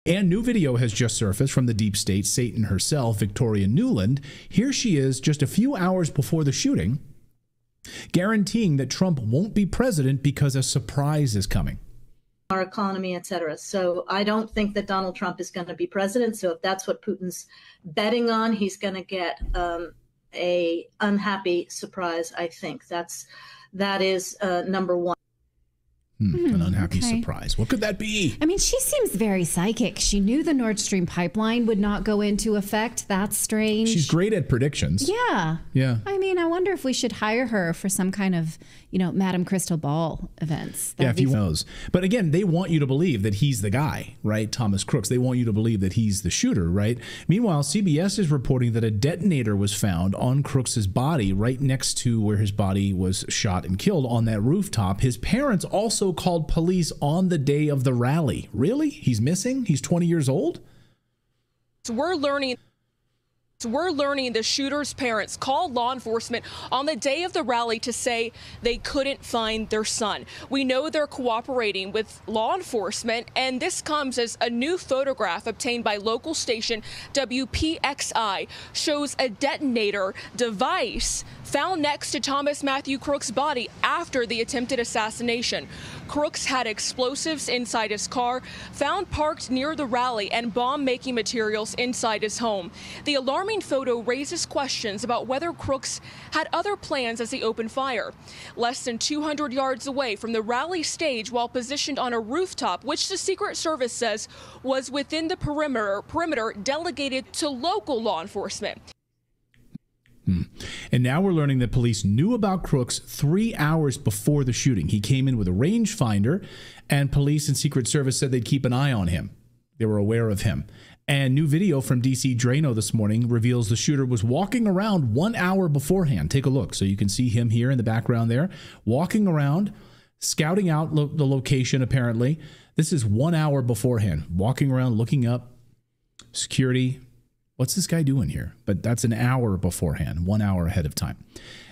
And new video has just surfaced from the deep state Satan herself, Victoria Nuland. Here she is just a few hours before the shooting, guaranteeing that Trump won't be president because a surprise is coming. Our economy, et cetera. So I don't think that Donald Trump is going to be president. So if that's what Putin's betting on, he's going to get a unhappy surprise. I think that is number one. An unhappy surprise. What could that be? I mean, she seems very psychic. She knew the Nord Stream pipeline would not go into effect. That's strange. She's great at predictions. Yeah. Yeah. I mean, I wonder if we should hire her for some kind of, Madame Crystal Ball events. If he knows. But again, they want you to believe that he's the guy, right? Thomas Crooks. They want you to believe that he's the shooter, right? Meanwhile, CBS is reporting that a detonator was found on Crooks's body right next to where his body was shot and killed on that rooftop. His parents also called police on the day of the rally. Really? He's missing? He's 20 years old? So we're learning the shooter's parents called law enforcement on the day of the rally to say they couldn't find their son. We know they're cooperating with law enforcement, and this comes as a new photograph obtained by local station WPXI shows a detonator device found next to Thomas Matthew Crooks' body after the attempted assassination. Crooks had explosives inside his car, found parked near the rally, and bomb-making materials inside his home. The alarming photo raises questions about whether Crooks had other plans as he opened fire. Less than 200 yards away from the rally stage, while positioned on a rooftop, which the Secret Service says was within the perimeter delegated to local law enforcement. And now we're learning that police knew about Crooks 3 hours before the shooting. He came in with a rangefinder, and police and Secret Service said they'd keep an eye on him. They were aware of him. And new video from DC Drano this morning reveals the shooter was walking around 1 hour beforehand. Take a look. So you can see him here in the background there, walking around, scouting out the location, apparently. This is 1 hour beforehand, walking around, looking up, security. What's this guy doing here? But that's an hour beforehand, 1 hour ahead of time.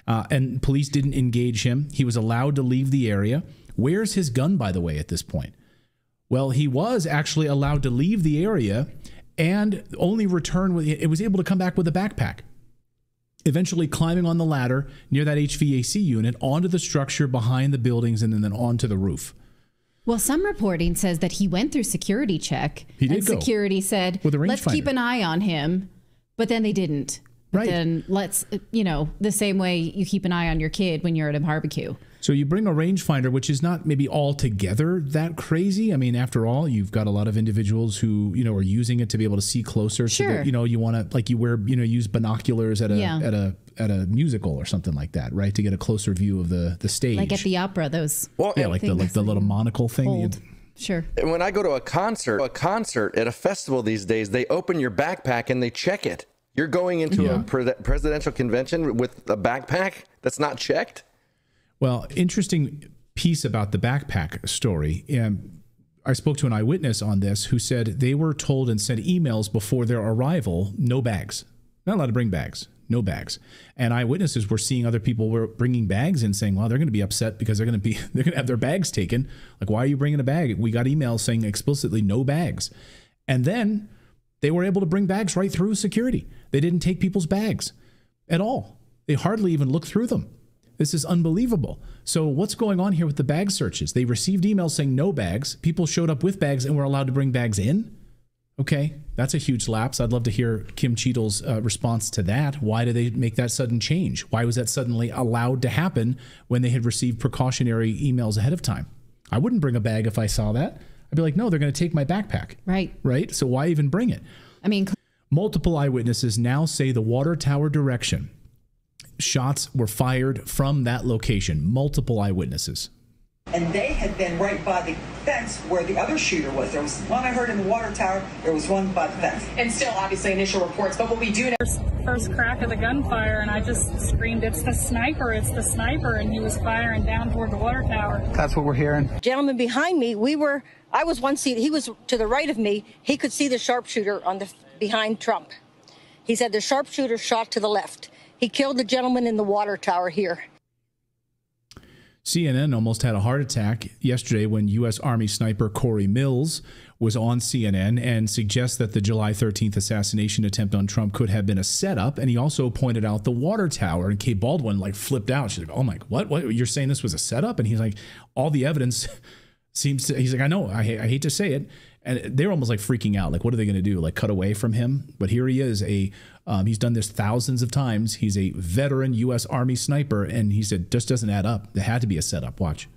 And police didn't engage him. He was allowed to leave the area. Where's his gun, by the way, at this point? Well, he was actually allowed to leave the area and only return with it, was able to come back with a backpack. Eventually climbing on the ladder near that HVAC unit onto the structure behind the buildings and then onto the roof. Well, some reporting says that he went through security check. He did and go security said, with a let's rangefinder. keep an eye on him. But then they didn't. Right. Then let's, the same way you keep an eye on your kid when you're at a barbecue. So you bring a rangefinder, which is not maybe altogether that crazy. I mean, after all, you've got a lot of individuals who, are using it to be able to see closer. Sure. So that, you want to, like you wear, use binoculars at a musical or something like that, right? To get a closer view of the stage. Like at the opera, those. Well, yeah, like the little monocle thing. Sure. And when I go to a concert at a festival these days, they open your backpack and they check it. You're going into a presidential convention with a backpack that's not checked? Well, interesting piece about the backpack story. I spoke to an eyewitness on this who said they were told and sent emails before their arrival, no bags. Not allowed to bring bags. No bags. And eyewitnesses were seeing other people were bringing bags and saying, well, they're going to be upset because they're going to have their bags taken. Like, why are you bringing a bag? We got emails saying explicitly no bags. And then they were able to bring bags right through security. They didn't take people's bags at all. They hardly even looked through them. This is unbelievable. So what's going on here with the bag searches? They received emails saying no bags. People showed up with bags and were allowed to bring bags in. Okay, that's a huge lapse. I'd love to hear Kim Cheadle's response to that. Why did they make that sudden change? Why was that suddenly allowed to happen when they had received precautionary emails ahead of time? I wouldn't bring a bag if I saw that. I'd be like, no, they're going to take my backpack. Right. Right? So why even bring it? I mean, multiple eyewitnesses now say the water tower direction. Shots were fired from that location. Multiple eyewitnesses. And they had been right by the fence where the other shooter was. There was one I heard in the water tower. There was one by the fence. And still, obviously, initial reports. But what we do know... First crack of the gunfire, and I just screamed, it's the sniper, it's the sniper. And he was firing down toward the water tower. That's what we're hearing. Gentleman behind me, I was one seat. He was to the right of me. He could see the sharpshooter behind Trump. He said the sharpshooter shot to the left. He killed the gentleman in the water tower here. CNN almost had a heart attack yesterday when U.S. Army sniper Corey Mills was on CNN and suggests that the July 13th assassination attempt on Trump could have been a setup. And he also pointed out the water tower, and Kate Baldwin like flipped out. She's like, oh my, what, you're saying this was a setup? And he's like, all the evidence seems to, he's like, I know, I hate to say it. And they're almost like freaking out. Like, what are they going to do? Like cut away from him? But here he is, he's done this thousands of times. He's a veteran U.S. Army sniper. And he said, just doesn't add up. It had to be a setup. Watch.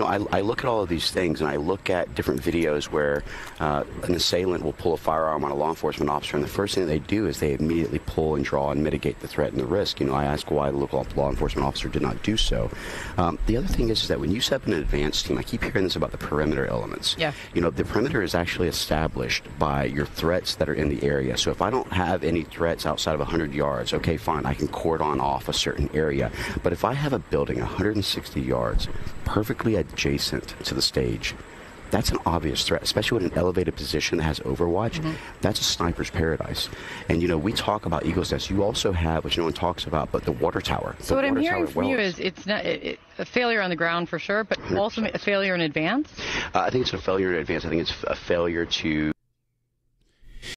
I look at all of these things, and I look at different videos where an assailant will pull a firearm on a law enforcement officer, and the first thing they do is they immediately pull and draw and mitigate the threat and the risk. I ask why the local law enforcement officer did not do so. The other thing is that when you set up an advanced team, I keep hearing this about the perimeter elements. Yeah. The perimeter is actually established by your threats that are in the area. So if I don't have any threats outside of 100 yards, okay, fine, I can cordon off a certain area. But if I have a building 160 yards perfectly adjacent to the stage, that's an obvious threat, especially with an elevated position that has overwatch. Mm-hmm. That's a sniper's paradise. And, we talk about Eagle's Nest. You also have, which no one talks about, but the water tower. So what I'm hearing from you is it's not a failure on the ground for sure, but 100%. Also a failure in advance? I think it's a failure in advance. I think it's a failure to